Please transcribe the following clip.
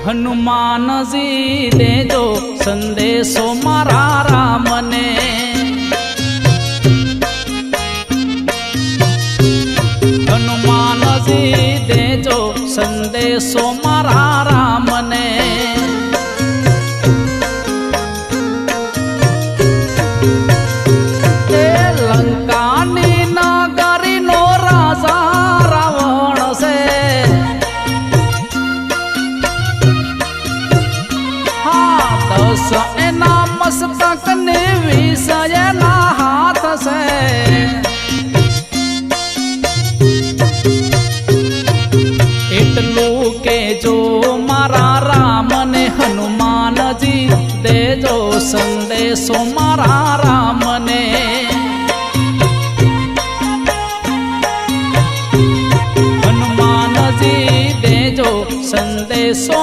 હનુમાનજી દેજો સંદેશો મારા રામને, હનુમાનજી દેજો સંદેશો મારા રામને, એ લંકાની નગરીનો રાજા રાવણ છે, હા 10 એના મસ્તક ને 20 એના હાથ છે, એટલું કે જો મારા રામને હનુમાનજી દેજો સંદેશો મારા રામને, હનુમાનજી દેજો સંદેશો